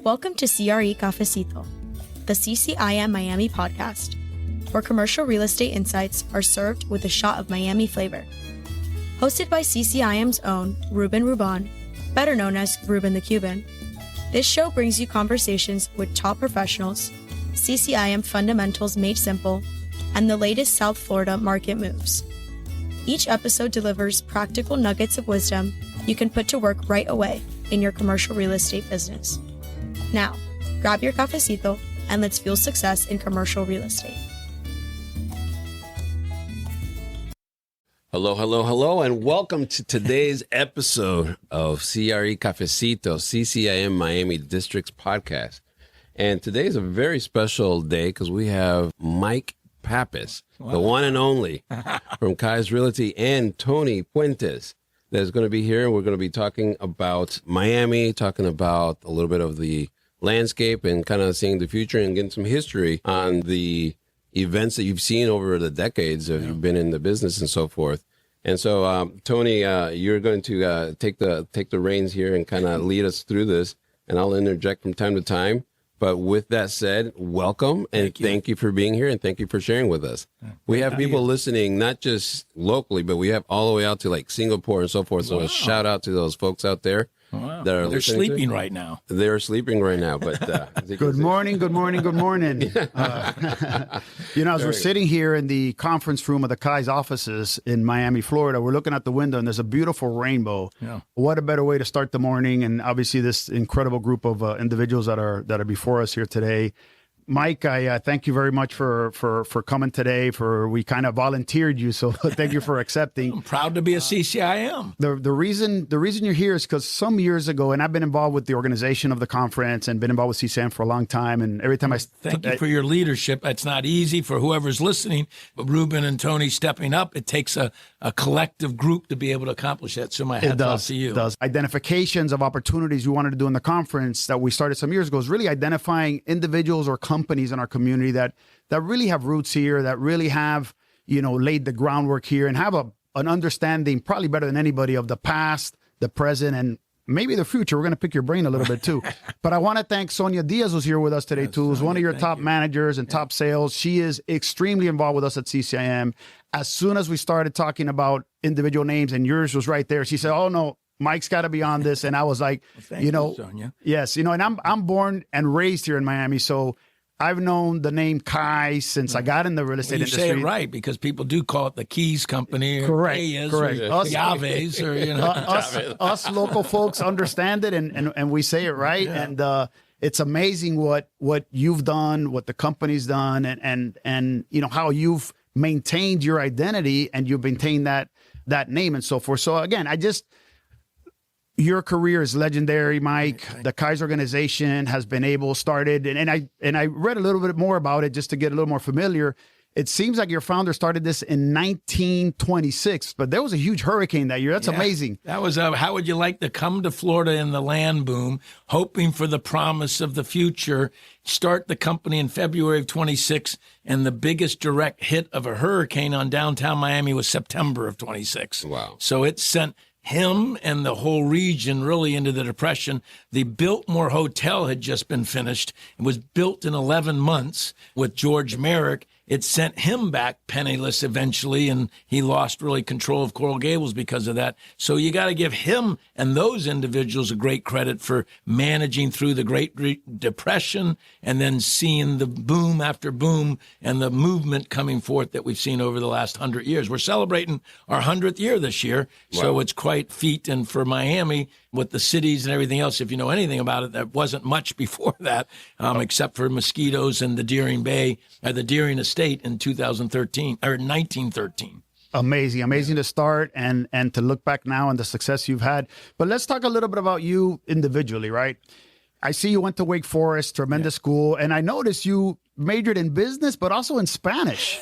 Welcome to CRE Cafecito, the CCIM Miami podcast, where commercial real estate insights are served with a shot of Miami flavor. Hosted by CCIM's own Ruben Ruban, better known as Ruben the Cuban, this show brings you conversations with top professionals, CCIM fundamentals made simple, and the latest South Florida market moves. Each episode delivers practical nuggets of wisdom you can put to work right away in your commercial real estate business. Now, grab your cafecito and let's fuel success in commercial real estate. Hello, and welcome to today's episode of CRE Cafecito, CCIM Miami District's podcast. And today is a very special day because we have Mike Pappas, the one and only from Kai's Realty, and Tony Puentes that's going to be here. We're going to be talking about Miami, talking about a little bit of the landscape and kind of seeing the future and getting some history on the events that you've seen over the decades that you've been in the business and so forth. And so, Tony, you're going to take the reins here and kind of lead us through this, and I'll interject from time to time. But with that said, welcome, and thank you for being here, and thank you for sharing with us. We have people listening, not just locally, but we have all the way out to like Singapore and so forth. So a shout out to those folks out there. Wow. They're sleeping right now. They're sleeping right now, but good morning. As we're sitting here in the conference room of the Kai's offices in Miami, Florida, we're looking out the window and there's a beautiful rainbow. Yeah. What a better way to start the morning, and obviously this incredible group of individuals that are before us here today. Mike, I thank you very much for coming today. We kind of volunteered you, so thank you for accepting. I'm proud to be a CCIM. The reason you're here is because some years ago, and I've been involved with the organization of the conference and been involved with CCIM for a long time. And every time thank you for your leadership. It's not easy for whoever's listening, but Ruben and Tony stepping up. It takes a collective group to be able to accomplish that. So my hats off to you. It does. Identifications of opportunities we wanted to do in the conference that we started some years ago is really identifying individuals or companies in our community that really have roots here, that really have, laid the groundwork here and have an understanding probably better than anybody of the past, the present, and maybe the future. We're going to pick your brain a little bit too. But I want to thank Sonia Diaz, who's here with us today too, who's one of your top managers and top sales. She is extremely involved with us at CCIM. As soon as we started talking about individual names and yours was right there, she said, "Oh no, Mike's got to be on this." And I was like, thank you, Sonia. Yes, and I'm born and raised here in Miami, so I've known the name Kai since I got in the real estate industry. You say it right, because people do call it the Keys Company, or correct. Us, Yaves, or us local folks understand it, and we say it right. Yeah. And it's amazing what you've done, what the company's done, and how you've maintained your identity and you've maintained that name and so forth. So again, your career is legendary, Mike. The Kai's organization has been started, and I read a little bit more about it just to get a little more familiar. It seems like your founder started this in 1926, but there was a huge hurricane that year. That's amazing. That was how would you like to come to Florida in the land boom, hoping for the promise of the future, start the company in February of 26, and the biggest direct hit of a hurricane on downtown Miami was September of 26. Wow. So it sent him and the whole region really into the depression. The Biltmore Hotel had just been finished. It was built in 11 months with George Merrick. It sent him back penniless eventually, and he lost really control of Coral Gables because of that. So you got to give him and those individuals a great credit for managing through the Great Depression and then seeing the boom after boom and the movement coming forth that we've seen over the last 100 years. We're celebrating our 100th year this year, so it's quite feat. And for Miami, with the cities and everything else, if you know anything about it, there wasn't much before that, except for mosquitoes and the Deering Estate in 2013 or 1913. Amazing to start and to look back now and the success you've had. But let's talk a little bit about you individually, right? I see you went to Wake Forest, tremendous school, and I noticed you majored in business, but also in Spanish.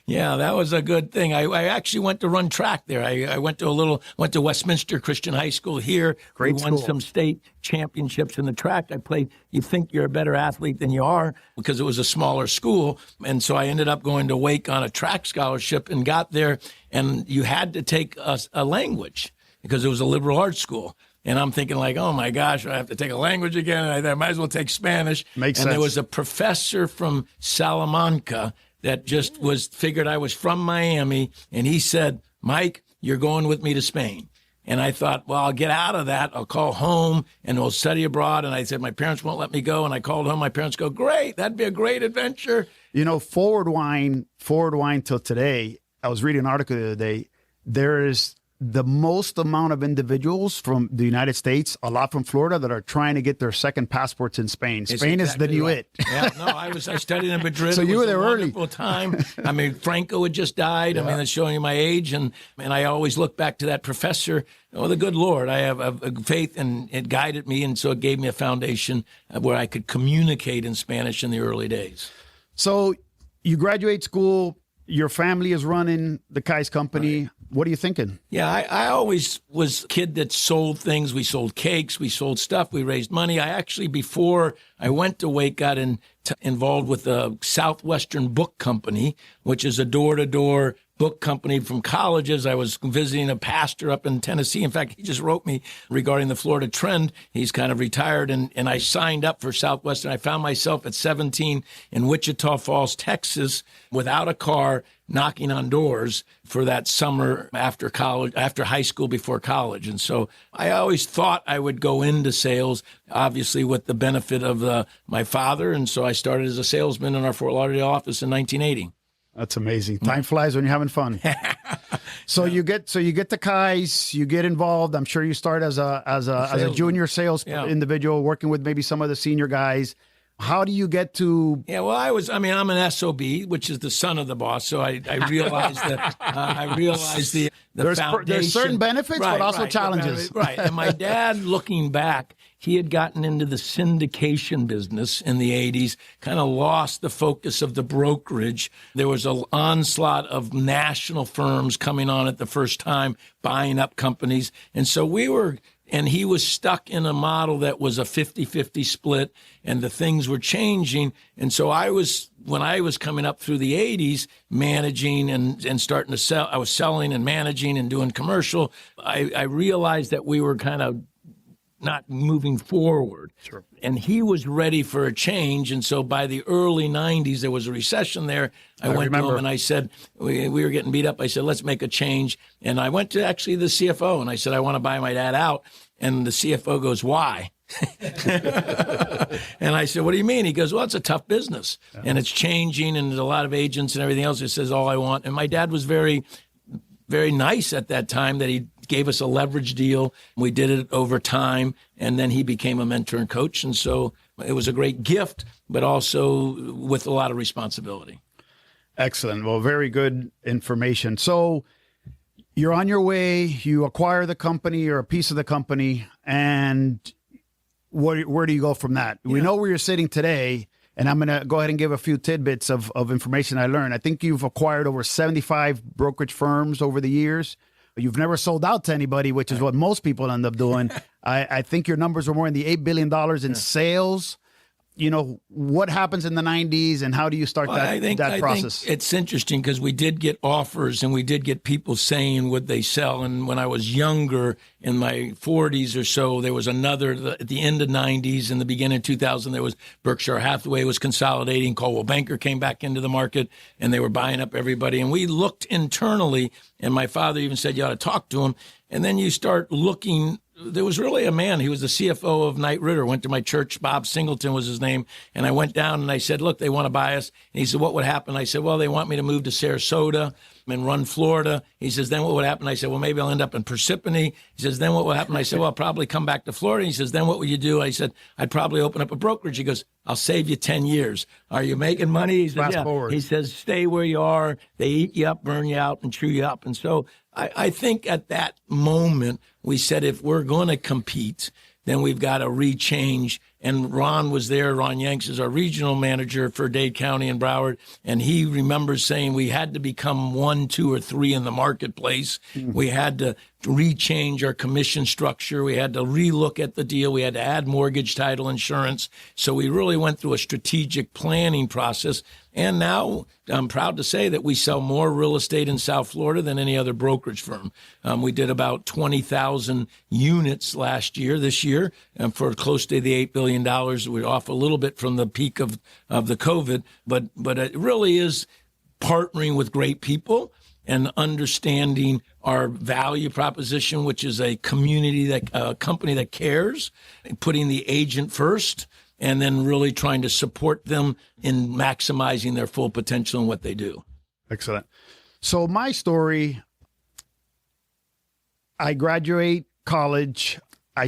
Yeah, that was a good thing. I actually went to run track there. I went to Westminster Christian High School here. Great school. We won some state championships in the track. I played, you think you're a better athlete than you are, because it was a smaller school. And so I ended up going to Wake on a track scholarship and got there, and you had to take a language because it was a liberal arts school. And I'm thinking like, oh my gosh, I have to take a language again. I might as well take Spanish. Makes sense. And there was a professor from Salamanca that just figured I was from Miami. And he said, Mike, you're going with me to Spain. And I thought, well, I'll get out of that. I'll call home and we'll study abroad. And I said, my parents won't let me go. And I called home. My parents go, great. That'd be a great adventure. Forward wind till today. I was reading an article the other day. There is the most amount of individuals from the United States, a lot from Florida, that are trying to get their second passports in Spain. Spain is the new it. Yeah, no, I studied in Madrid. So you were there early. Wonderful time. I mean, Franco had just died. Yeah. I mean, that's showing you my age. And I always look back to that professor. Oh, the good Lord. I have a faith, and it guided me. And so it gave me a foundation where I could communicate in Spanish in the early days. So you graduate school. Your family is running the Kai's company. Right. What are you thinking? Yeah, I always was a kid that sold things. We sold cakes. We sold stuff. We raised money. I actually, before I went to Wake, got involved with the Southwestern Book Company, which is a door-to-door book company from colleges. I was visiting a pastor up in Tennessee. In fact, he just wrote me regarding the Florida trend. He's kind of retired, and I signed up for Southwestern. I found myself at 17 in Wichita Falls, Texas, without a car, knocking on doors for that summer after college, after high school, before college. And so I always thought I would go into sales, obviously with the benefit of my father. And so I started as a salesman in our Fort Lauderdale office in 1980. That's amazing. Time flies when you're having fun. So you get the Kai's, you get involved. I'm sure you start as a junior sales individual, working with maybe some of the senior guys. How do you get to? Yeah, well, I'm an SOB, which is the son of the boss. So I realized that the foundation. There's certain benefits, but also challenges. Right. And my dad, looking back, he had gotten into the syndication business in the 80s, kind of lost the focus of the brokerage. There was an onslaught of national firms coming on at the first time, buying up companies. And so he was stuck in a model that was a 50-50 split, and the things were changing. And so when I was coming up through the 80s, managing and starting to sell, I was selling and managing and doing commercial. I realized that we were kind of not moving forward. Sure. And he was ready for a change. And so by the early 90s, there was a recession there. I went to him and I said, we were getting beat up. I said, let's make a change. And I went to actually the CFO and I said, I want to buy my dad out. And the CFO goes, why? And I said, what do you mean? He goes, well, it's a tough business and it's changing and there's a lot of agents and everything else. He says, all I want. And my dad was very, very nice at that time that he gave us a leverage deal. We did it over time, and then he became a mentor and coach. And so it was a great gift, but also with a lot of responsibility. Excellent. Well, very good information. So you're on your way, you acquire the company or a piece of the company, and where do you go from that? Yeah. We know where you're sitting today, and I'm going to go ahead and give a few tidbits of information I learned. I think you've acquired over 75 brokerage firms over the years. You've never sold out to anybody, which is what most people end up doing. I think your numbers are more in the $8 billion in sales. What happens in the 90s and how do you start that process? I think it's interesting because we did get offers and we did get people saying would they sell. And when I was younger, in my 40s or so, there was another, at the end of 90s, in the beginning of 2000, there was Berkshire Hathaway was consolidating. Coldwell Banker came back into the market and they were buying up everybody. And we looked internally, and my father even said, you ought to talk to him. And then you start looking. There was really a man. He was the CFO of Knight Ridder, went to my church. Bob Singleton was his name. And I went down and I said, look, they want to buy us. And he said, what would happen? I said, well, they want me to move to Sarasota and run Florida. He says, then what would happen? I said, well, maybe I'll end up in Parsippany. He says, then what will happen? I said, well, I'll probably come back to Florida. He says, then what will you do? I said, I'd probably open up a brokerage. He goes, I'll save you 10 years. Are you making money? He says, fast forward. He says, stay where you are. They eat you up, burn you out, and chew you up. And so I think at that moment, we said, if we're going to compete, then we've got to rechange And Ron was there. Ron Yanks is our regional manager for Dade County and Broward. And he remembers saying we had to become 1, 2, or 3 in the marketplace. We had to rechange our commission structure. We had to relook at the deal. We had to add mortgage, title, insurance. So we really went through a strategic planning process. And now I'm proud to say that we sell more real estate in South Florida than any other brokerage firm. We did about 20,000 units last year, this year, for close to the $8 billion. We're off a little bit from the peak of the COVID, but it really is partnering with great people and understanding our value proposition, which is a company that cares, putting the agent first, and then really trying to support them in maximizing their full potential in what they do. Excellent. So my story, I graduate college. I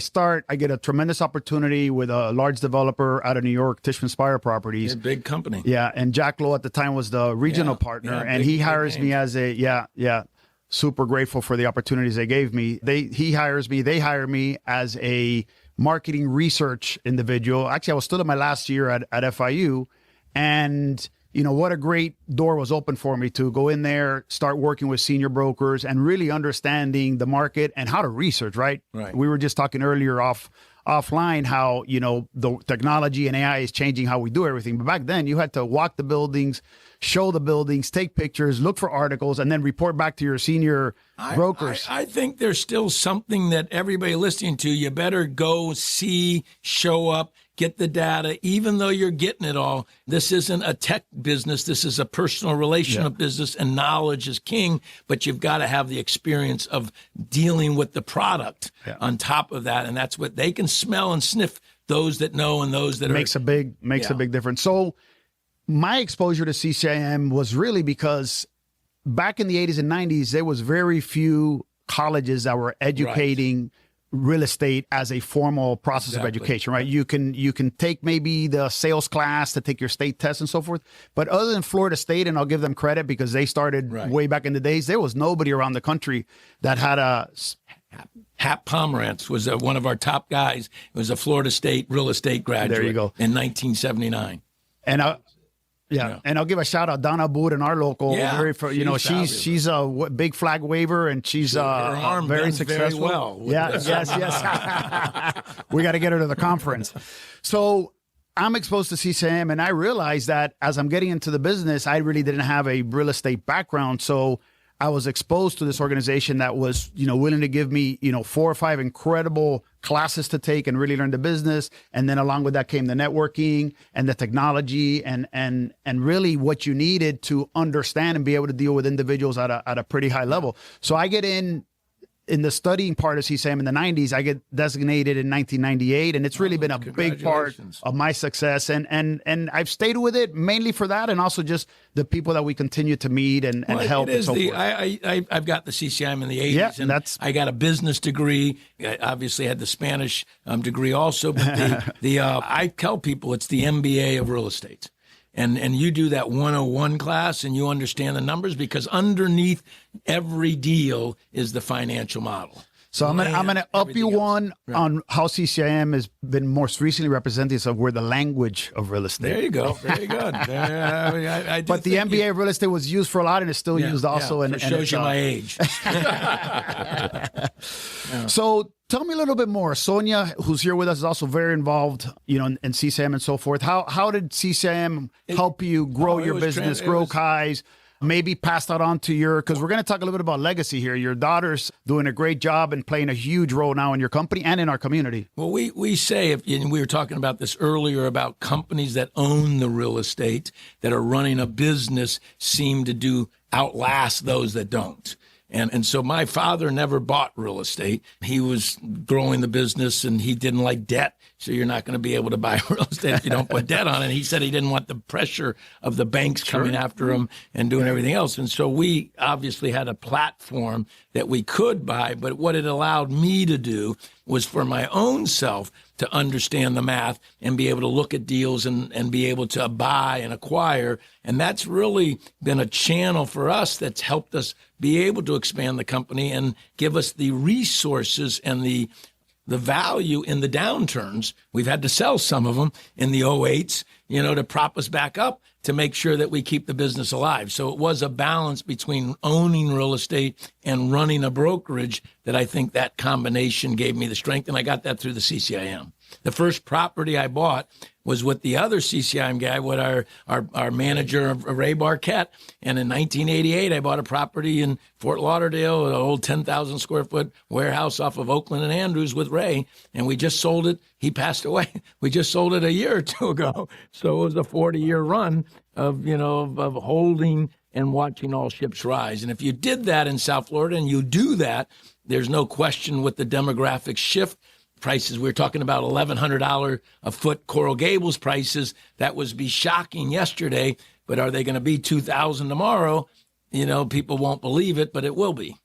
get a tremendous opportunity with a large developer out of New York, Tishman Speyer Properties. It's a big company. Yeah. And Jack Lowe at the time was the regional partner. And he hires me as super grateful for the opportunities they gave me. They hire me as a marketing research individual. Actually, I was still in my last year at FIU. And, what a great door was open for me to go in there, start working with senior brokers and really understanding the market and how to research, right? We were just talking earlier offline how, the technology and AI is changing how we do everything. But back then you had to walk the buildings, show the buildings, take pictures, look for articles, and then report back to your senior brokers. I think there's still something that everybody listening to, you better go see, show up, get the data, even though you're getting it all. This isn't a tech business. This is a personal relational business, and knowledge is king, but you've got to have the experience of dealing with the product on top of that. And that's what they can smell and sniff, those that know and those that makes a big difference. So my exposure to CCIM was really because back in the 80s and 90s, there was very few colleges that were educating real estate as a formal process of education, right? You can take maybe the sales class to take your state test and so forth. But other than Florida State, and I'll give them credit because they started way back in the days, there was nobody around the country that had a... Hap Pomerantz was one of our top guys. He was a Florida State real estate graduate. There you go. In 1979. And and I'll give a shout out Donna Boot in our local. She's a big flag waver, and she's very successful. Very well. Yes. We got to get her to the conference. So I'm exposed to CCIM, and I realized that as I'm getting into the business, I really didn't have a real estate background. So I was exposed to this organization that was, willing to give me, 4 or 5 incredible classes to take and really learn the business. And then along with that came the networking and the technology and really what you needed to understand and be able to deal with individuals at a pretty high level. So I get in the studying part of CCIM in the 90s. I get designated in 1998, and it's really been a big part of my success. And I've stayed with it mainly for that, and also just the people that we continue to meet and help. And so forth. I've got the CCIM in the 80s, and I got a business degree. I obviously had the Spanish degree also, but I tell people it's the MBA of real estate. And you do that 101 class and you understand the numbers, because underneath every deal is the financial model. So I'm gonna up you one on how CCIM has been most recently representative of the language of real estate. There you go. Very good. But the MBA of real estate was used for a lot, and it's still used also. It shows you my age. So tell me a little bit more. Sonia, who's here with us, is also very involved, in CCIM and so forth. How did CCIM help you grow your business, grow Kai's? Maybe pass that on to because we're going to talk a little bit about legacy here. Your daughter's doing a great job and playing a huge role now in your company and in our community. Well, we say, and we were talking about this earlier, about companies that own the real estate, that are running a business, seem to outlast those that don't. And so my father never bought real estate. He was growing the business, and he didn't like debt. So you're not going to be able to buy real estate if you don't put debt on it. He said he didn't want the pressure of the banks coming after him and doing everything else. And so we obviously had a platform that we could buy. But what it allowed me to do was for my own self to understand the math and be able to look at deals and be able to buy and acquire. And that's really been a channel for us that's helped us be able to expand the company and give us the resources and the the value in the downturns. We've had to sell some of them in the '08s, to prop us back up to make sure that we keep the business alive. So it was a balance between owning real estate and running a brokerage that I think that combination gave me the strength, and I got that through the CCIM. The first property I bought was with the other CCIM guy, with our manager, Ray Barquette. And in 1988, I bought a property in Fort Lauderdale, an old 10,000 square foot warehouse off of Oakland and Andrews with Ray. And we just sold it. He passed away. We just sold it a year or two ago. So it was a 40-year run of holding and watching all ships rise. And if you did that in South Florida, and you do that, there's no question with the demographic shift. Prices, we were talking about $1,100 a foot Coral Gables prices. That was be shocking yesterday, but are they going to be $2,000 tomorrow? People won't believe it, but it will be.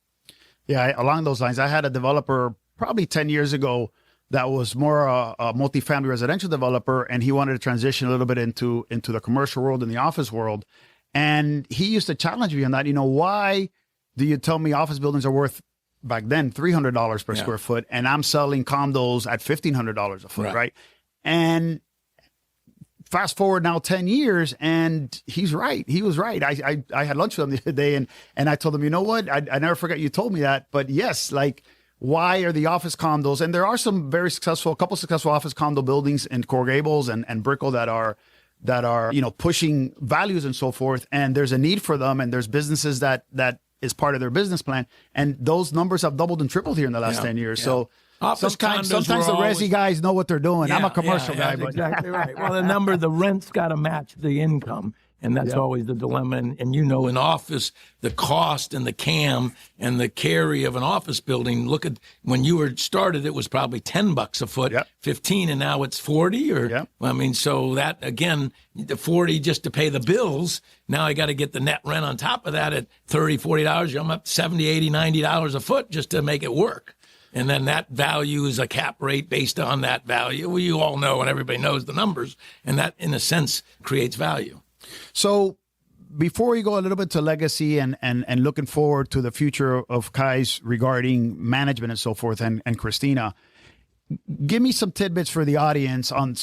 Yeah, along those lines, I had a developer probably 10 years ago that was more a multifamily residential developer, and he wanted to transition a little bit into the commercial world and the office world. And he used to challenge me on that. Why do you tell me office buildings are worth back then $300 per square foot, and I'm selling condos at $1,500 a foot, right? And fast forward now 10 years, and he's right. He was right. I had lunch with him the other day, and I told him, you know what? I never forget you told me that. But yes, why are the office condos? And there are some a couple successful office condo buildings in Coral Gables and Brickell that are pushing values and so forth. And there's a need for them, and there's businesses that is part of their business plan. And those numbers have doubled and tripled here in the last 10 years. So sometimes the resi guys know what they're doing. I'm a commercial guy. That's exactly right. Well, the rent's got to match the income. And that's always the dilemma. And in office, the cost and the CAM and the carry of an office building, look at when you were started, it was probably $10 a foot, 15, and now it's 40 so that, again, the 40 just to pay the bills. Now I got to get the net rent on top of that at $30, $40. I'm up $70, $80, $90 a foot just to make it work. And then that value is a cap rate based on that value. Well, you all know, and everybody knows the numbers. And that, in a sense, creates value. So before we go a little bit to legacy and looking forward to the future of Kais regarding management and so forth, and Christina, give me some tidbits for the audience on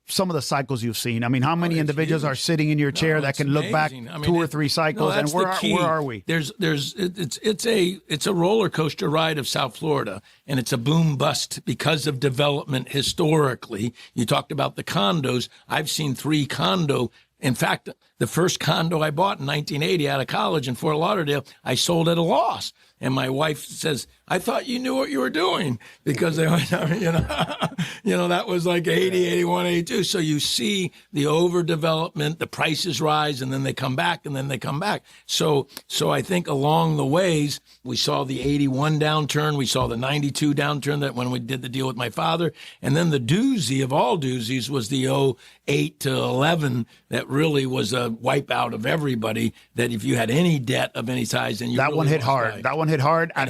some of the cycles you've seen. I mean, how many individuals are sitting in your chair that can look back 2 or 3 cycles? And where are we? It's a roller coaster ride of South Florida, and it's a boom bust because of development historically. You talked about the condos. I've seen 3 condo. In fact, the first condo I bought in 1980 out of college in Fort Lauderdale, I sold at a loss. And my wife says, I thought you knew what you were doing, because that was like 80, 81, 82. So you see the overdevelopment, the prices rise, and then they come back, and then they come back. So I think along the ways, we saw the 81 downturn, we saw the 92 downturn, that when we did the deal with my father, and then the doozy of all doozies was the 08 to 11 that really was a wipeout of everybody, that if you had any debt of any size, then you that really one hit hard. That one hit hard at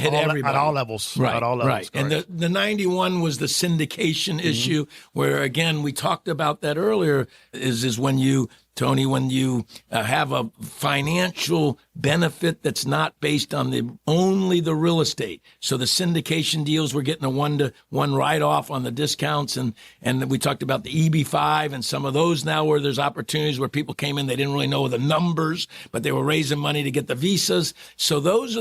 all levels. Right, at all levels. Right. And the 91 was the syndication issue, where, again, we talked about that earlier, is when you, Tony, when you have a financial benefit that's not based on only the real estate. So the syndication deals, we're getting a 1-to-1 write-off on the discounts. And we talked about the EB5 and some of those now, where there's opportunities where people came in, they didn't really know the numbers, but they were raising money to get the visas. So those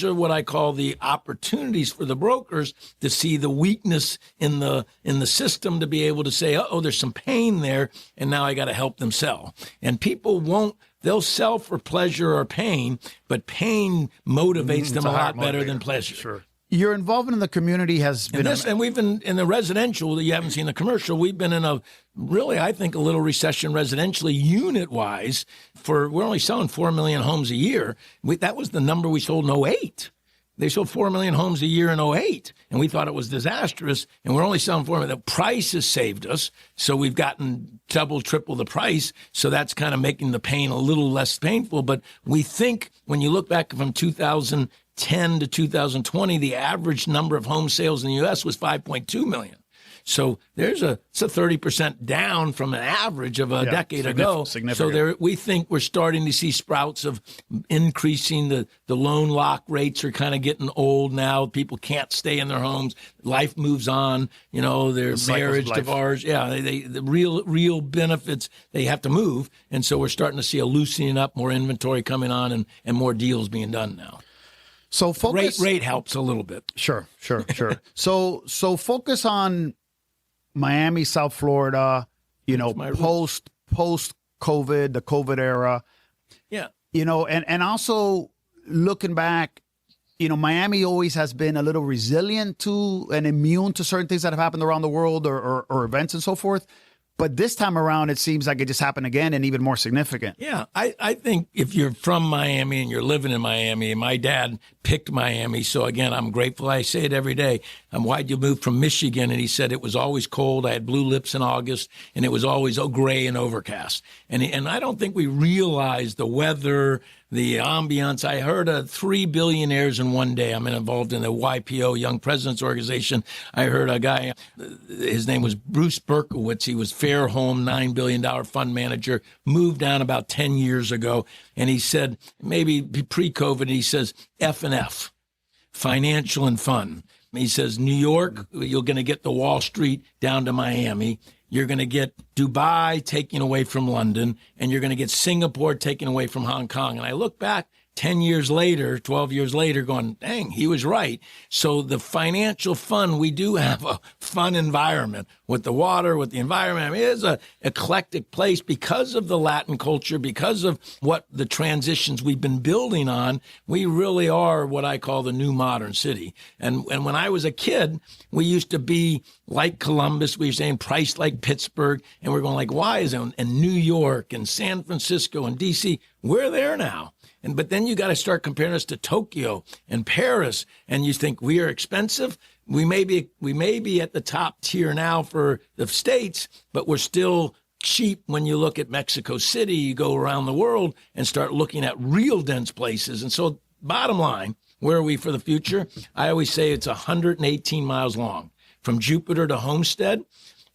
are what I call the opportunities for the brokers to see the weakness in the system, to be able to say, there's some pain there, and now I got to help them sell. And people they'll sell for pleasure or pain, but pain motivates them a lot better than pleasure. Sure. Your involvement in the community has been... And we've been in the residential, you haven't seen the commercial, we've been in a little recession residentially unit-wise. We're only selling 4 million homes a year. That was the number we sold in 08. They sold 4 million homes a year in 08, and we thought it was disastrous, and we're only selling 4 million. The price has saved us, so we've gotten double, triple the price, so that's kind of making the pain a little less painful. But we think when you look back from 2010 to 2020, the average number of home sales in the U.S. was 5.2 million. So it's a 30% down from an average of a decade ago. Significant. So we think we're starting to see sprouts of increasing. The loan lock rates are kind of getting old now. People can't stay in their homes. Life moves on. Their marriage, divorce. Yeah, the real benefits, they have to move. And so we're starting to see a loosening up, more inventory coming on, and more deals being done now. So focus rate helps a little bit. Sure. So focus on Miami, South Florida, post COVID, the COVID era. Yeah. And also looking back, Miami always has been a little resilient to and immune to certain things that have happened around the world or events and so forth. But this time around, it seems like it just happened again and even more significant. Yeah, I think if you're from Miami and you're living in Miami, and my dad picked Miami, so again, I'm grateful. I say it every day. Why'd you move from Michigan? And he said it was always cold. I had blue lips in August, and it was always gray and overcast. And I don't think we realized the weather, the ambiance. I heard 3 billionaires in one day. I'm involved in the YPO, Young Presidents Organization. I heard a guy, his name was Bruce Berkowitz. He was Fairholme, $9 billion fund manager, moved down about 10 years ago. And he said, maybe pre-COVID, he says, F&F, financial and fun. He says, New York, you're going to get the Wall Street down to Miami. You're going to get Dubai taken away from London, and you're going to get Singapore taken away from Hong Kong. And I look back 10 years later, 12 years later, going, dang, he was right. So the financial fun, we do have a fun environment with the water, with the environment. I mean, it is an eclectic place because of the Latin culture, because of what the transitions we've been building on. We really are what I call the new modern city. And when I was a kid, we used to be like Columbus. We were saying priced like Pittsburgh. And we're going like, why is it? And New York and San Francisco and D.C., we're there now. But then you got to start comparing us to Tokyo and Paris, and you think we are expensive. We may be at the top tier now for the states, but we're still cheap when you look at Mexico City. You go around the world and start looking at real dense places. And so, bottom line, where are we for the future? I always say it's 118 miles long from Jupiter to Homestead,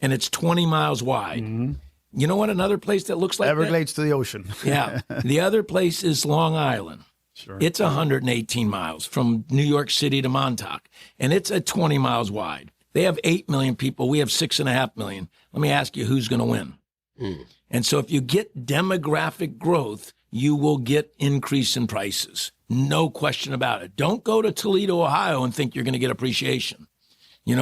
and it's 20 miles wide. Mm-hmm. You know what? Another place that looks like Everglades to the ocean. Yeah. The other place is Long Island. Sure. It's 118 miles from New York City to Montauk, and it's at 20 miles wide. They have 8 million people. We have 6.5 million. Let me ask you, who's going to win? And so if you get demographic growth, you will get increase in prices. No question about it. Don't go to Toledo, Ohio, and think you're going to get appreciation.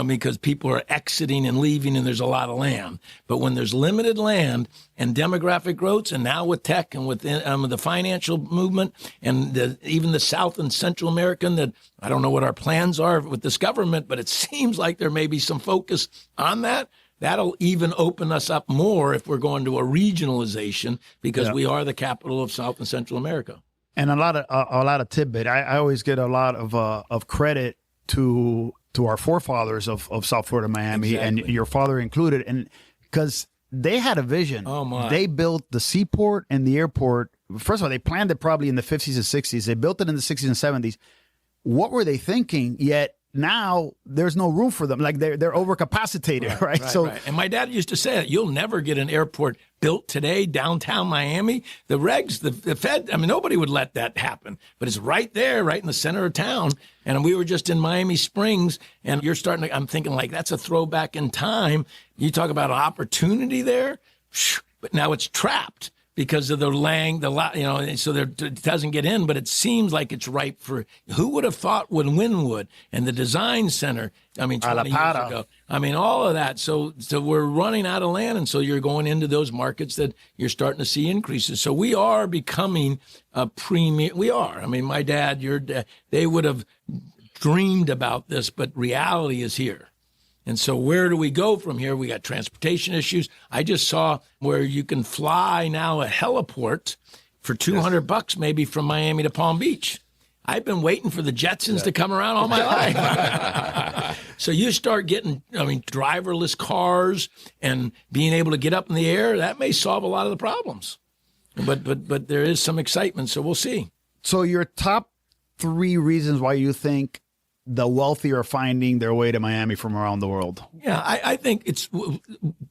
Because people are exiting and leaving and there's a lot of land. But when there's limited land and demographic growth, and now with tech and with the financial movement and even the South and Central American, that I don't know what our plans are with this government, but it seems like there may be some focus on that. That'll even open us up more if we're going to a regionalization because we are the capital of South and Central America. And a lot of tidbit. I always get a lot of credit to our forefathers of South Florida, Miami, and your father included, and because they had a vision. Oh my! They built the seaport and the airport. First of all, they planned it probably in the 50s and 60s. They built it in the 60s and 70s. What were they thinking? Yet now there's no room for them. Like they're overcapacitated, right? Right. And my dad used to say that you'll never get an airport built today downtown Miami. The regs, the Fed, nobody would let that happen. But it's right there, right in the center of town. And we were just in Miami Springs, and I'm thinking like that's a throwback in time. You talk about an opportunity there, but now it's trapped because of so it doesn't get in, but it seems like it's ripe for, who would have thought when Wynwood and the design center, 20 years ago, all of that. So we're running out of land. And so you're going into those markets that you're starting to see increases. So we are becoming a premium. We are. My dad, your dad, they would have dreamed about this, but reality is here. And so where do we go from here? We got transportation issues. I just saw where you can fly now a heliport for $200 maybe from Miami to Palm Beach. I've been waiting for the Jetsons to come around all my life. So you start getting, driverless cars and being able to get up in the air, that may solve a lot of the problems. But there is some excitement, so we'll see. So your top 3 reasons why you think the wealthy are finding their way to Miami from around the world? Yeah, I think it's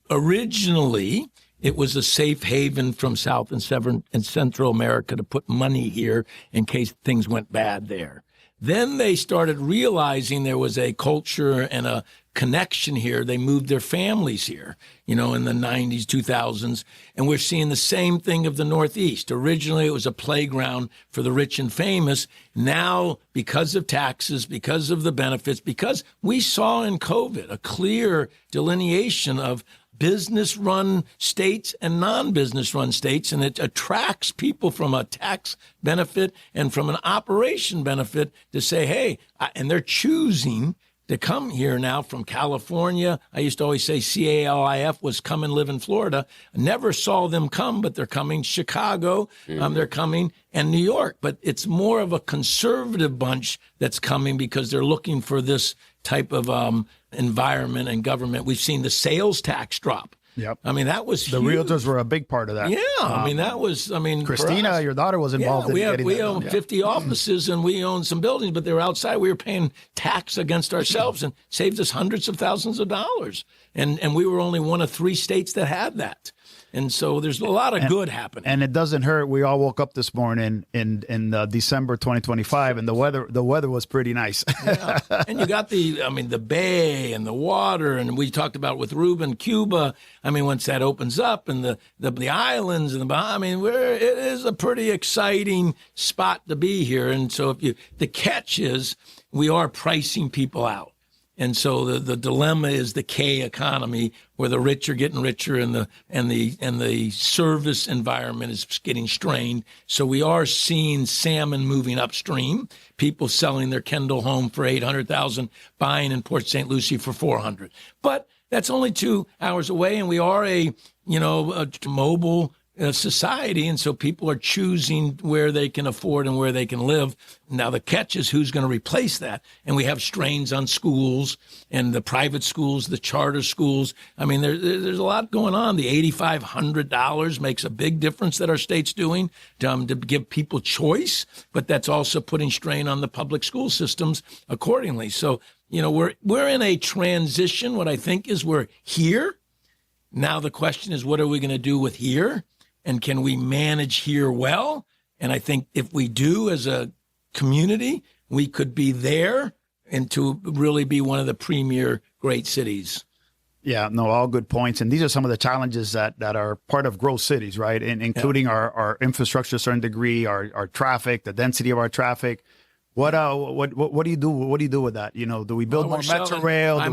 originally it was a safe haven from South and Central America to put money here in case things went bad there. Then they started realizing there was a culture and a connection here. They moved their families here, in the 90s, 2000s. And we're seeing the same thing of the Northeast. Originally, it was a playground for the rich and famous. Now, because of taxes, because of the benefits, because we saw in COVID a clear delineation of business-run states and non-business-run states, and it attracts people from a tax benefit and from an operation benefit to say, hey, and they're choosing to come here now from California. I used to always say CALIF was come and live in Florida. I never saw them come, but they're coming. Chicago, they're coming, and New York. But it's more of a conservative bunch that's coming because they're looking for this type of environment and government. We've seen the sales tax drop. Yep. I mean, that was the huge. realtors were a big part of that. Yeah. That was, Christina, your daughter, was involved in getting we that own done. 50 offices and we own some buildings, but they were outside. We were paying tax against ourselves and saved us hundreds of thousands of dollars. And we were only one of 3 states that had that. And so there's a lot of good happening. And it doesn't hurt. We all woke up this morning in December 2025, and the weather was pretty nice. Yeah. And you got the bay and the water, and we talked about with Ruben, Cuba. Once that opens up, and the islands and the Bahamas, it is a pretty exciting spot to be here. And so the catch is we are pricing people out. And so the dilemma is the K economy, where the rich are getting richer and the service environment is getting strained. So we are seeing salmon moving upstream, people selling their Kendall home for $800,000, buying in Port St. Lucie for $400,000. But that's only 2 hours away, and we are a mobile society, and so people are choosing where they can afford and where they can live. Now the catch is who's going to replace that, and we have strains on schools and the private schools, the charter schools. There's a lot going on. The $8,500 makes a big difference that our state's doing to give people choice, but that's also putting strain on the public school systems accordingly. So we're in a transition. What I think is we're here. Now the question is, what are we going to do with here? And can we manage here well? And I think if we do as a community, we could be there and to really be one of the premier great cities. Yeah, no, all good points. And these are some of the challenges that are part of growth cities, right? And including our infrastructure to a certain degree, our traffic, the density of our traffic. What do you do? What do you do with that? Do we build more metro rail? I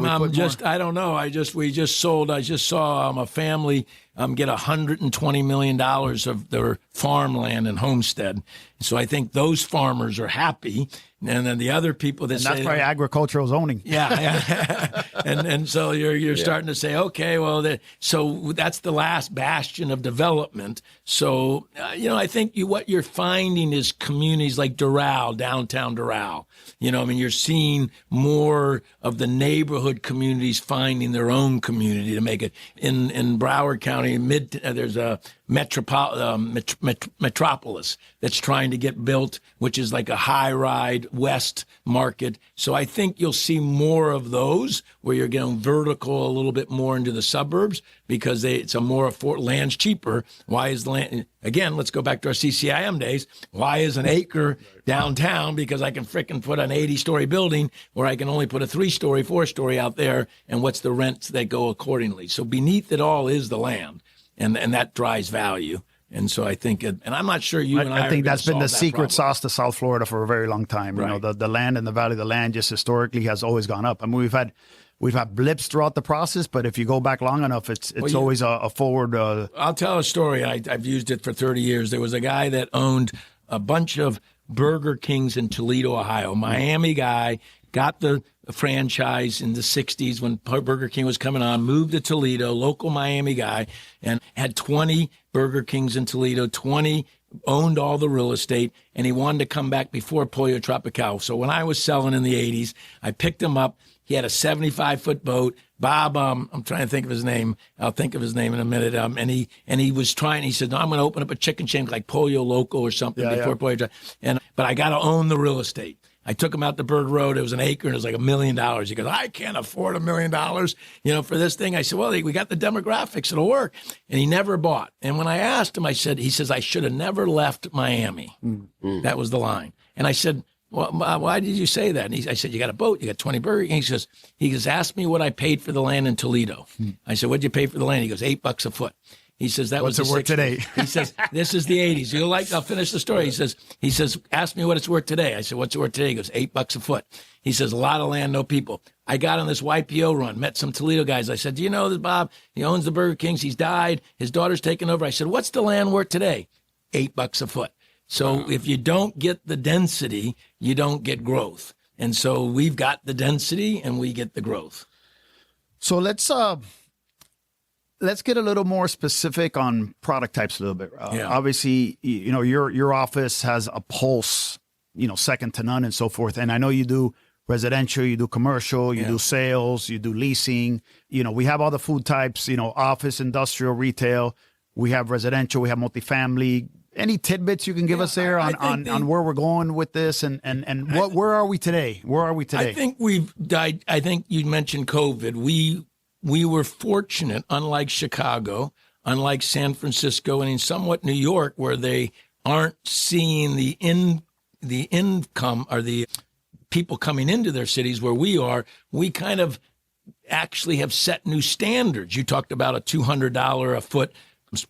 don't know. We just sold. I just saw a family get $120 million of their farmland and homestead. So I think those farmers are happy. And then the other people that that's probably agricultural zoning. Yeah. and so you're starting to say, okay, well, so that's the last bastion of development. So, I think what you're finding is communities like Doral, downtown Doral. You're seeing more of the neighborhood communities finding their own community to make it. In Broward County, there's a metropolis that's trying to get built, which is like a high-ride west market. So I think you'll see more of those where you're getting vertical a little bit more into the suburbs because it's a more land's cheaper. Why is the land? Again, let's go back to our CCIM days. Why is an acre downtown? Because I can frickin' put an 80-story building where I can only put a 3-story, 4-story out there, and what's the rents that go accordingly? So beneath it all is the land, and that drives value. And so I think, and I'm not sure I think that's been the secret sauce to South Florida for a very long time. Right. The land and the value of the land just historically has always gone up. We've had blips throughout the process, but if you go back long enough, it's always a forward. I'll tell a story. I've used it for 30 years. There was a guy that owned a bunch of Burger Kings in Toledo, Ohio. Miami guy, got the franchise in the 60s when Burger King was coming on, moved to Toledo, local Miami guy, and had 20 Burger Kings in Toledo, 20 owned all the real estate, and he wanted to come back before Pollo Tropical. So when I was selling in the 80s, I picked him up. He had a 75-foot boat. Bob, I'm trying to think of his name. I'll think of his name in a minute. And he was trying. He said, "No, I'm going to open up a chicken chain like Pollo Loco or something before Pollo." But I got to own the real estate. I took him out to Bird Road. It was an acre, and it was like $1 million. He goes, I can't afford $1 million, for this thing. I said, well, we got the demographics. It'll work. And he never bought. And when I asked him, he says, I should have never left Miami. Mm-hmm. That was the line. And I said, well, why did you say that? And I said, you got a boat, you got 20 Burger Kings. He says, ask me what I paid for the land in Toledo. I said, what'd you pay for the land? He goes, $8 a foot. He says, that What's was it worth today? He says, this is the 80s. I'll finish the story. He says, ask me what it's worth today. I said, what's it worth today? He goes, $8 a foot. He says, a lot of land, no people. I got on this YPO run, met some Toledo guys. I said, do you know this, Bob? He owns the Burger Kings. He's died. His daughter's taken over. I said, what's the land worth today? $8 a foot. So if you don't get the density, you don't get growth. And so we've got the density and we get the growth. So let's get a little more specific on product types a little bit. Obviously, your office has a pulse, second to none and so forth. And I know you do residential, you do commercial, you do sales, you do leasing. We have all the food types, office, industrial, retail. We have residential, we have multifamily. Any tidbits you can give us there on where we're going with this and where are we today? I think I think you mentioned COVID. We were fortunate, unlike Chicago, unlike San Francisco, and in somewhat New York, where they aren't seeing the income or the people coming into their cities where we are. We kind of actually have set new standards. You talked about a $200 a foot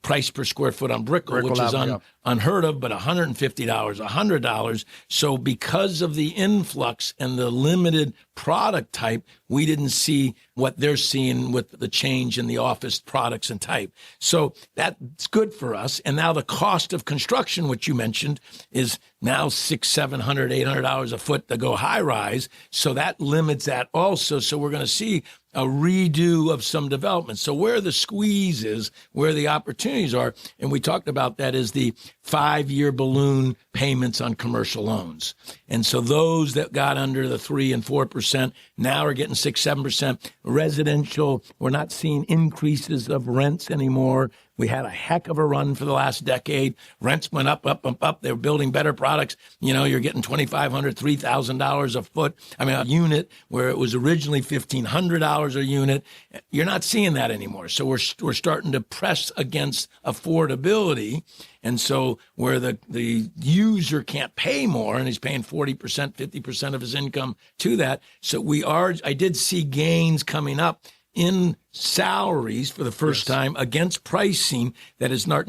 price per square foot on Brickell, which is unheard of, but $150, $100. So because of the influx and the limited product type, we didn't see what they're seeing with the change in the office products and type. So that's good for us. And now the cost of construction, which you mentioned, is now $600, $700, $800 a foot to go high rise. So that limits that also. So we're going to see a redo of some development. So where the squeeze is, where the opportunities are, and we talked about that, is the 5-year balloon payments on commercial loans. And so those that got under the 3% and 4% now are getting 6-7%. Residential, we're not seeing increases of rents anymore. We had a heck of a run for the last decade. Rents went up, up, up, up. They were building better products. You're getting $2,500, $3,000 a foot. A unit where it was originally $1,500 a unit. You're not seeing that anymore. So we're starting to press against affordability. And so where the user can't pay more and he's paying 40%, 50% of his income to that. So I did see gains coming up in salaries for the first time against pricing that is not,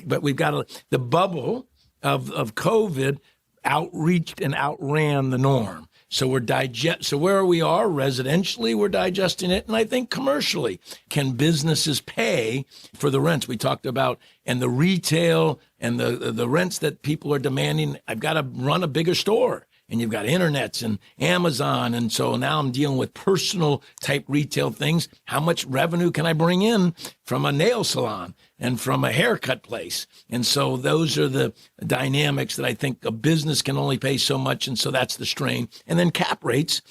but we've got the bubble of COVID outreached and outran the norm. So so where we are residentially, we're digesting it. And I think commercially, can businesses pay for the rents we talked about and the retail and the rents that people are demanding? I've got to run a bigger store. And you've got internets and Amazon. And so now I'm dealing with personal type retail things. How much revenue can I bring in from a nail salon and from a haircut place? And so those are the dynamics that I think a business can only pay so much. And so that's the strain. And then cap rates.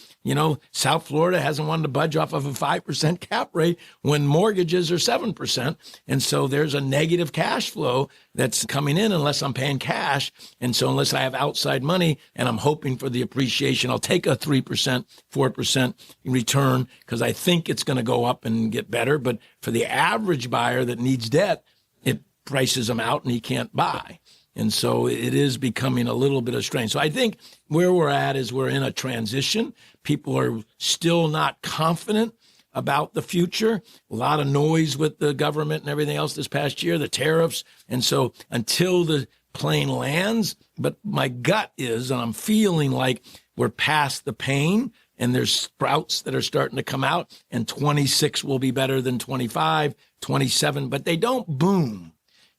South Florida hasn't wanted to budge off of a 5% cap rate when mortgages are 7%. And so there's a negative cash flow that's coming in unless I'm paying cash. And so unless I have outside money and I'm hoping for the appreciation, I'll take a 3%, 4% return because I think it's going to go up and get better. But for the average buyer that needs debt, it prices them out and he can't buy. And so it is becoming a little bit of strain. So I think where we're at is we're in a transition. People are still not confident about the future. A lot of noise with the government and everything else this past year, the tariffs. And so until the plane lands, but my gut is, and I'm feeling like we're past the pain and there's sprouts that are starting to come out, and 26 will be better than 25, 27, but they don't boom.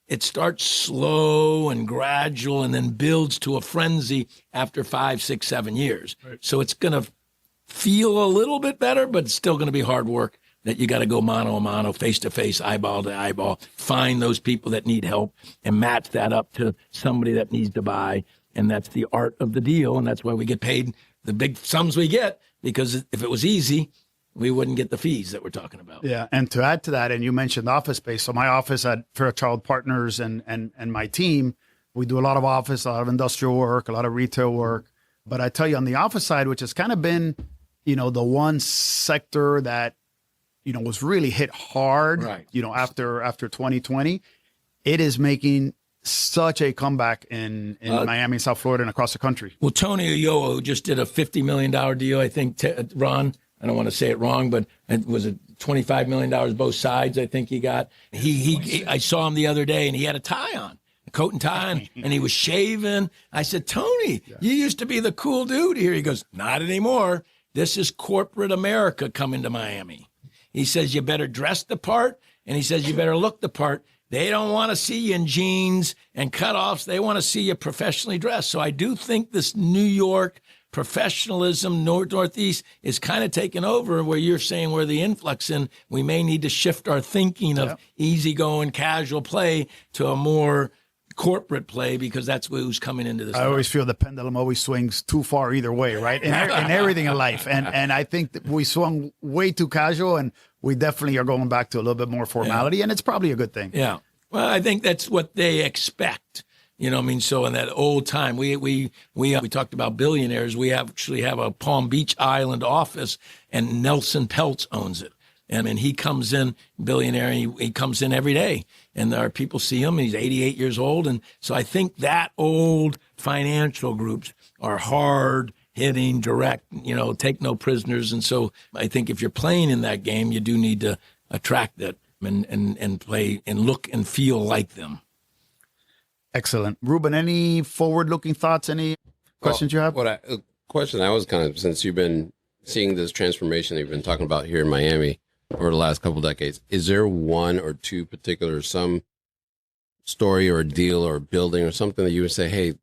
It starts slow and gradual and then builds to a frenzy after 5, 6, 7 years. Right. So it's going to feel a little bit better, but it's still going to be hard work that you got to go mano a mano, face to face, eyeball to eyeball, find those people that need help and match that up to somebody that needs to buy. And that's the art of the deal. And that's why we get paid the big sums we get, because if it was easy, we wouldn't get the fees that we're talking about. Yeah, and to add to that, and you mentioned office space. So my office at Fairchild Partners and my team, we do a lot of office, a lot of industrial work, a lot of retail work. But I tell you, on the office side, which has kind of been, the one sector that, was really hit hard, Right. After 2020, it is making such a comeback in Miami, South Florida, and across the country. Well, Tony Ulloa, who just did a $50 million deal, I think, Ron, I don't want to say it wrong, but it was a $25 million both sides, I think he got. I saw him the other day, and he had a tie on, a coat and tie on, and he was shaving. I said, Tony, you used to be the cool dude here. He goes, not anymore. This is corporate America coming to Miami. He says, you better dress the part, and he says, you better look the part. They don't want to see you in jeans and cutoffs. They want to see you professionally dressed. So I do think this New York professionalism, Northeast, is kind of taking over, where you're saying where the influx in, we may need to shift our thinking of easygoing, casual play to a more corporate play, because that's who's coming into this. I always feel the pendulum always swings too far either way, right? In everything in life. And I think that we swung way too casual, and we definitely are going back to a little bit more formality, and it's probably a good thing. Yeah. Well, I think that's what they expect. So in that old time, we talked about billionaires. We actually have a Palm Beach Island office, and Nelson Peltz owns it. And he comes in, billionaire, and he comes in every day. And our people see him, and he's 88 years old. And so I think that old financial groups are hard-hitting, direct, take no prisoners. And so I think if you're playing in that game, you do need to attract that and play and look and feel like them. Excellent. Ruben, any forward-looking thoughts, any questions you have? Question I was kind of, since you've been seeing this transformation that you've been talking about here in Miami over the last couple of decades, is there one or two particular, some story or a deal or a building or something that you would say, hey,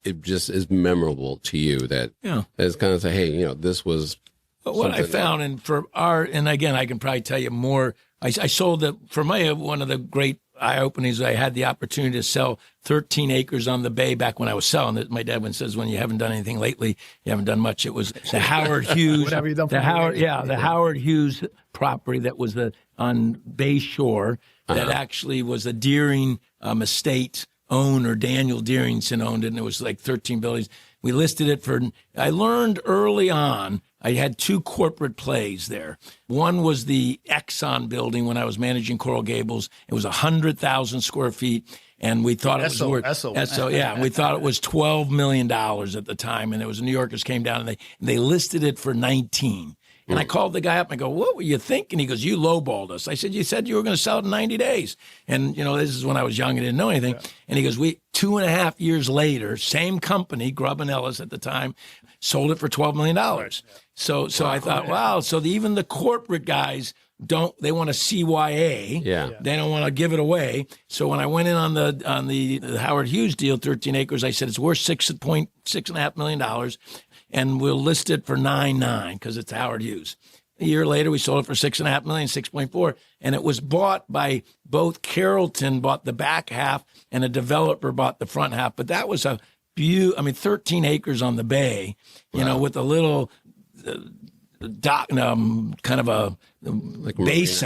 it just is memorable to you that is kind of say, hey, this was what I found, and again, I can probably tell you more. I sold for me, one of the great eye-openings. I had the opportunity to sell 13 acres on the bay back when I was selling it. My dad says, when you haven't done anything lately, you haven't done much. It was the Howard Hughes, What have you done for the Howard Hughes property that was on Bay Shore that actually was a Deering estate owner. Daniel Deeringson owned it, and it was like 13 buildings. We listed it I learned early on, I had two corporate plays there. One was the Exxon building when I was managing Coral Gables. It was 100,000 square feet, and we thought it was worth we thought it was $12 million at the time, and it was New Yorkers came down and they listed it for 19. And I called the guy up and I go, what were you thinking? He goes, you lowballed us. I said, you said you were going to sell it in 90 days. And, this is when I was young and didn't know anything. Yeah. And he goes, 2.5 years later, same company, Grubb and Ellis at the time, sold it for $12 million. So I thought, wow. So even the corporate guys they want to CYA. Yeah. They don't want to give it away. So when I went in on the Howard Hughes deal, 13 acres, I said, it's worth $6.5 million. And we'll list it for 9.9 because it's Howard Hughes. A year later, we sold it for $6.5 million, 6.4, and it was bought by both Carrollton bought the back half and a developer bought the front half. But that was 13 acres on the bay, with a little dock, kind of a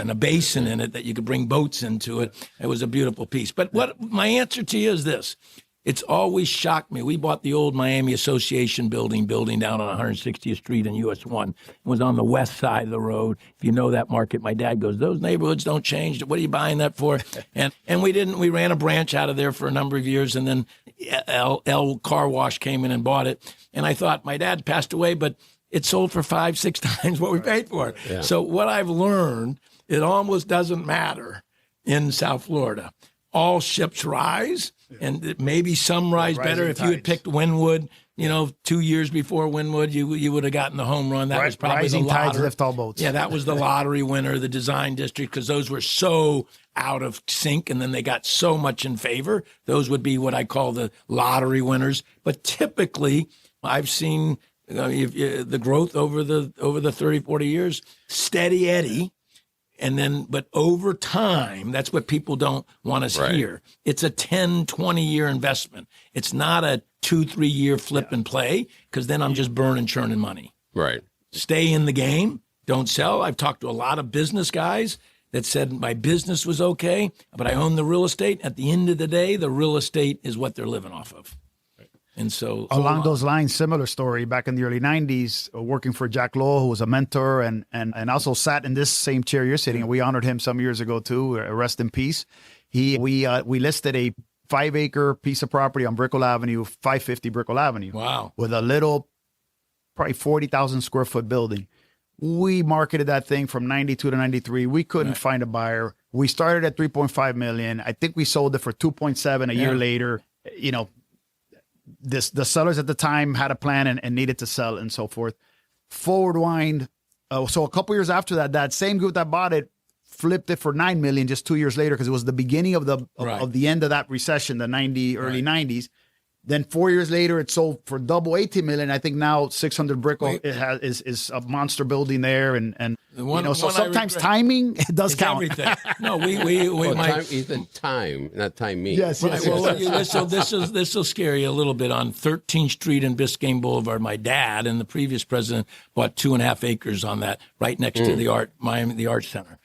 basin in it that you could bring boats into it. It was a beautiful piece. But what my answer to you is this. It's always shocked me. We bought the old Miami Association building down on 160th Street and US 1. It was on the west side of the road. If you know that market, my dad goes, those neighborhoods don't change. What are you buying that for? And we didn't. We ran a branch out of there for a number of years, and then L Car Wash came in and bought it. And I thought, my dad passed away, but it sold for 5-6 times what we paid for it. Yeah. So what I've learned, it almost doesn't matter in South Florida. All ships rise. And maybe some rise better. If you had picked Wynwood, 2 years before Wynwood, you would have gotten the home run. That was probably rising the lottery. Tides lift all boats. Yeah, that was the lottery winner, the design district, because those were so out of sync, and then they got so much in favor. Those would be what I call the lottery winners. But typically, I've seen the growth over the 30, 40 years, steady Eddie. And then, but over time, that's what people don't want to hear. It's a 10, 20-year investment. It's not a 2-3 year flip and play, because then I'm just churning money. Right. Stay in the game. Don't sell. I've talked to a lot of business guys that said my business was okay, but I own the real estate. At the end of the day, the real estate is what they're living off of. And so along those lines, similar story back in the early 90s, working for Jack Lowell, who was a mentor and also sat in this same chair you're sitting. And we honored him some years ago too. Rest in peace. We listed a 5-acre piece of property on Brickell Avenue, 550 Brickell Avenue. Wow. With a little, probably 40,000 square foot building. We marketed that thing from 92 to 93. We couldn't find a buyer. We started at 3.5 million. I think we sold it for 2.7 a year later. You know, the sellers at the time had a plan and needed to sell and so forth. Forward wind. So a couple years after that, that same group that bought it flipped it for 9 million just 2 years later, because it was the beginning of the end of that recession, the early 90s. Then 4 years later, it sold for double 18 million. I think now 600 Brickell is a monster building there, and so sometimes timing does count. Everything. No, time, not time me. Yes. Well, this will scare you a little bit. On 13th Street and Biscayne Boulevard, my dad and the previous president bought 2.5 acres on that, right next to the Art Center.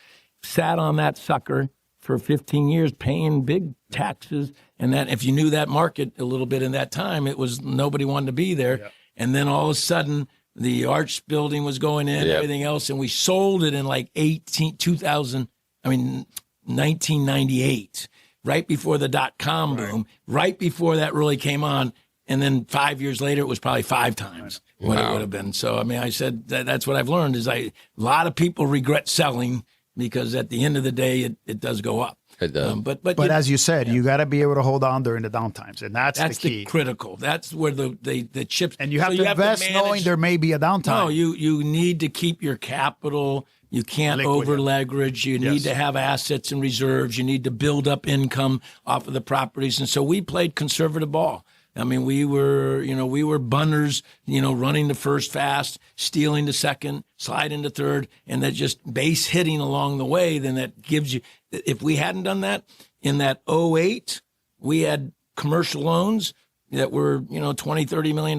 Sat on that sucker for 15 years, paying big taxes. And that, if you knew that market a little bit in that time, it was nobody wanted to be there. Yep. And then all of a sudden, the Arts building was going in, everything else, and we sold it in like 1998, right before the .com boom, right before that really came on. And then 5 years later, it was probably 5 times what it would have been. So, I mean, I said that's what I've learned is a lot of people regret selling, because at the end of the day, it does go up. It does. But as you said, you got to be able to hold on during the downtimes, and that's the key. Critical. That's where the chips. And you have to invest knowing there may be a downtime. No, you need to keep your capital. You can't over leverage. You need to have assets and reserves. You need to build up income off of the properties. And so we played conservative ball. I mean, we were bunners, running the first fast, stealing the second, sliding the third, and that just base hitting along the way. Then that gives you, if we hadn't done that in that 2008, we had commercial loans that were, $20-30 million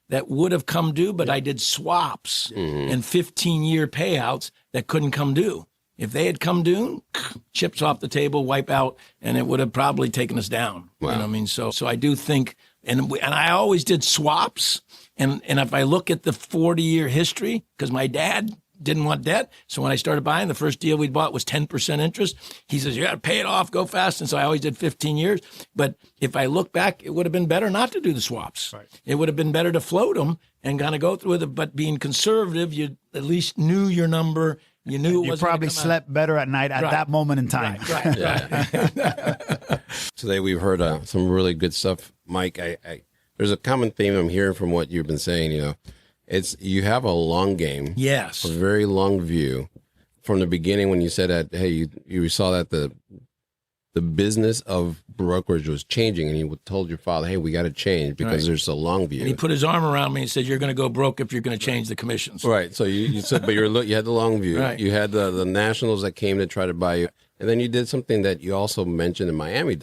that would have come due, but I did swaps and 15-year payouts that couldn't come due. If they had come due, chips off the table, wipe out, and it would have probably taken us down. Wow. You know what I mean? So I do think, and I always did swaps. And if I look at the 40-year history, because my dad didn't want debt, so when I started buying, the first deal we bought was 10% interest. He says, you got to pay it off, go fast. And so I always did 15 years. But if I look back, it would have been better not to do the swaps. Right. It would have been better to float them and kind of go through with it. But being conservative, you at least knew your number. You knew it was. You probably slept better at night at that moment in time. Right. Today we've heard some really good stuff, Mike. There's a common theme I'm hearing from what you've been saying. It's you have a long game. Yes. A very long view. From the beginning, when you said that, hey, you saw that the business of brokerage was changing, and you told your father, hey, we got to change because there's a long view. And he put his arm around me and said, you're going to go broke if you're going to change the commissions. Right. So you said, but you had the long view. Right. You had the nationals that came to try to buy you. And then you did something that you also mentioned in Miami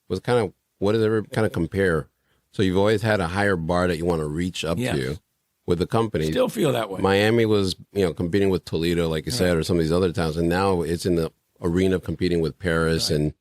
was kind of, what does ever kind of compare? So you've always had a higher bar that you want to reach up to with the company. Still feel that way. Miami was, competing with Toledo, like you said, or some of these other towns. And now it's in the arena of competing with Paris and,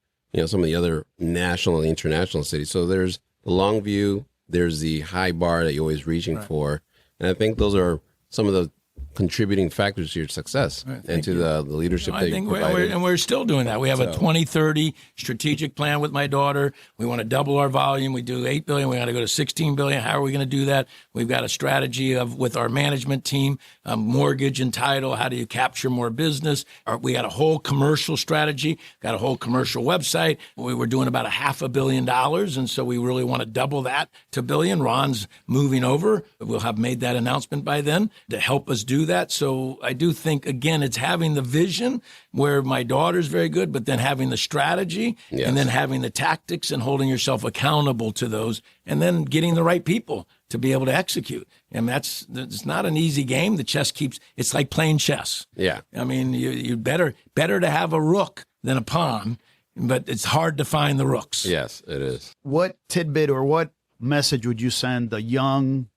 some of the other national and international cities. So there's the long view, there's the high bar that you're always reaching for. And I think those are some of the contributing factors to your success and to the leadership that you provided. And we're still doing that. We have a 2030 strategic plan with my daughter. We want to double our volume. We do $8 billion. We got to go to $16 billion. How are we going to do that? We've got a strategy with our management team, mortgage and title. How do you capture more business? We got a whole commercial strategy, got a whole commercial website. We were doing about $500 million. And so we really want to double that to $1 billion. Ron's moving over. We'll have made that announcement by then to help us do that. So I do think, again, it's having the vision where my daughter's very good, but then having the strategy and then having the tactics and holding yourself accountable to those and then getting the right people to be able to execute. And it's not an easy game. The chess it's like playing chess. Yeah. I mean, you better to have a rook than a pawn, but it's hard to find the rooks. Yes, it is. What tidbit or what message would you send a young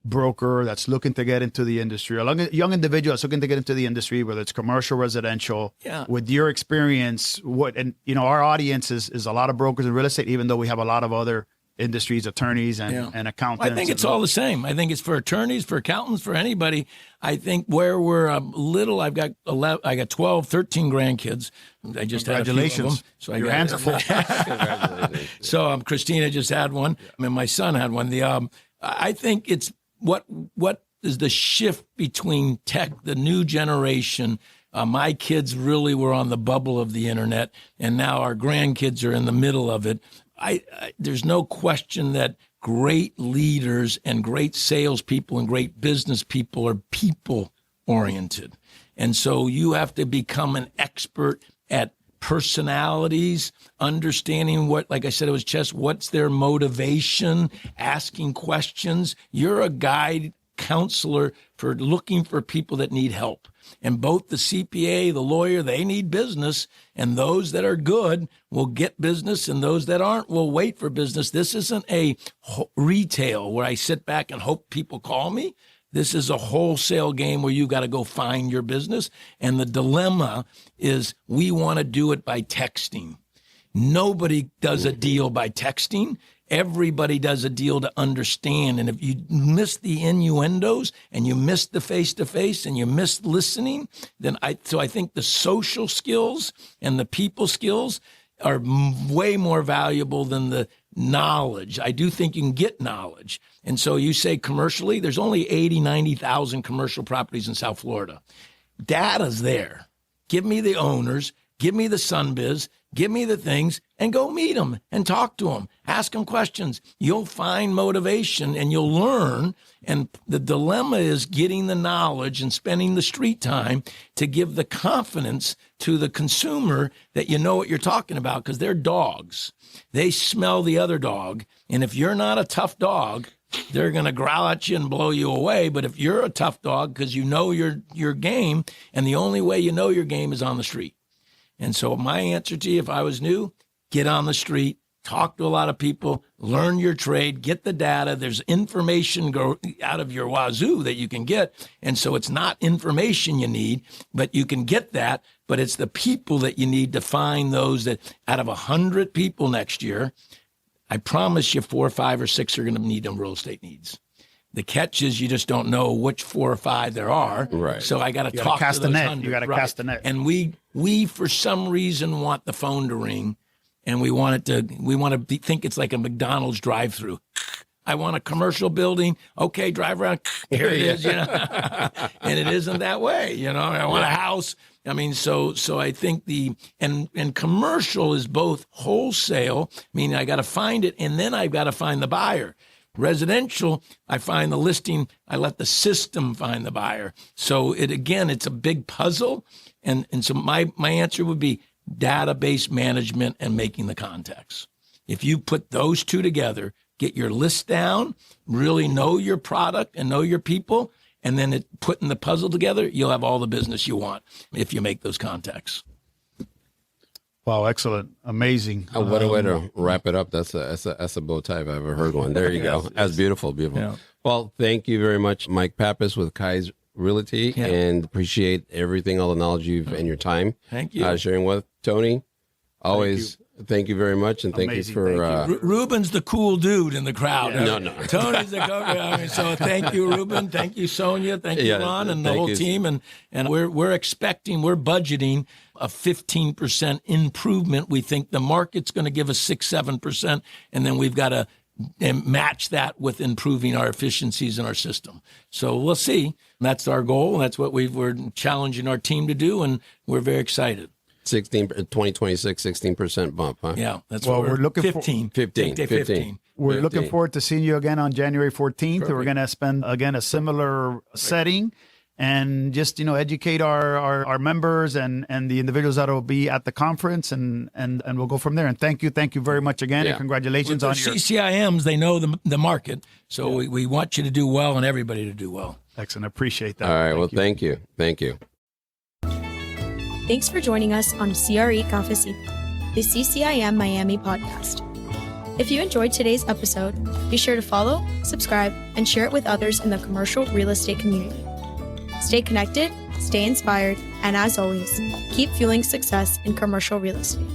broker that's looking to get into the industry, a young individual that's looking to get into the industry, whether it's commercial, residential, with your experience, our audience is a lot of brokers in real estate, even though we have a lot of other industries, attorneys and accountants. I think it's all the same. I think it's for attorneys, for accountants, for anybody. I think where we're little, I got 12, 13 grandkids. I just had a few of them. So Your hands are full. Congratulations. So Christina just had one, and my son had one. I think it's what is the shift between tech, the new generation. My kids really were on the bubble of the internet, and now our grandkids are in the middle of it. There's no question that great leaders and great salespeople and great business people are people-oriented. And so you have to become an expert at personalities, understanding what, like I said, it was chess, what's their motivation, asking questions. You're a guide counselor for looking for people that need help. And both the CPA, the lawyer, they need business. And those that are good will get business, and those that aren't will wait for business. This isn't a retail where I sit back and hope people call me. This is a wholesale game where you got to go find your business. And the dilemma is we want to do it by texting. Nobody does a deal by texting. Everybody does a deal to understand. And if you miss the innuendos and you miss the face-to-face and you miss listening, then I think the social skills and the people skills are way more valuable than the knowledge. I do think you can get knowledge. And so you say commercially, there's only 80, 90,000 commercial properties in South Florida. Data's there. Give me the owners, give me the sunbiz, give me the things, and go meet them and talk to them. Ask them questions. You'll find motivation and you'll learn. And the dilemma is getting the knowledge and spending the street time to give the confidence to the consumer that you know what you're talking about, because they're dogs. They smell the other dog. And if you're not a tough dog, they're going to growl at you and blow you away. But if you're a tough dog because you know your game, and the only way you know your game is on the street. And so my answer to you, if I was new, get on the street, talk to a lot of people, learn your trade, get the data. There's information go out of your wazoo that you can get. And so it's not information you need, but you can get that. But it's the people that you need to find those that out of 100 people next year, I promise you 4 or 5 or 6 are going to need them real estate needs. The catch is you just don't know which 4 or 5 there are. Right. So I got to talk cast to those the net. 100. You got to cast the net. And we for some reason want the phone to ring, and we want to think it's like a McDonald's drive-through. I want a commercial building. Okay, drive around. Here it is. You know, and it isn't that way. You know, I want a house. I mean, so I think and commercial is both wholesale, meaning I got to find it, and then I've got to find the buyer. Residential, I find the listing, I let the system find the buyer. So it's a big puzzle. And so my answer would be database management and making the contacts. If you put those two together, get your list down, really know your product and know your people, and then putting the puzzle together, you'll have all the business you want if you make those contacts. Wow, excellent. Amazing. What a way to wrap it up. That's a bow tie if I've ever heard one. There you go. That's beautiful. Yeah. Well, thank you very much, Mike Pappas with Kai's Realty, and appreciate everything, all the knowledge and your time. Thank you. Sharing with Tony. Always thank you very much, and thank Amazing. you for... Ruben's the cool dude in the crowd. Yeah. No. Tony's the cover. I mean, so thank you, Ruben. Thank you, Sonia. Thank you, Ron, and the whole team. And we're budgeting a 15% improvement. We think the market's going to give us 6-7%, and then we've got to match that with improving our efficiencies in our system. So we'll see. That's our goal. That's what we're challenging our team to do, and we're very excited. 2026, 16% bump, huh? Yeah, that's Well, what we're looking for 15. We're looking forward to seeing you again on January 14th. Perfect. We're going to spend, again, a similar setting and just, educate our members and the individuals that will be at the conference, and we'll go from there. And thank you very much again, and congratulations on your... CCIMs, they know the market, so we want you to do well and everybody to do well. Excellent. Appreciate that. All right. Thank you. Thank you. Thanks for joining us on CRE Cafecito, the CCIM Miami podcast. If you enjoyed today's episode, be sure to follow, subscribe, and share it with others in the commercial real estate community. Stay connected, stay inspired, and as always, keep fueling success in commercial real estate.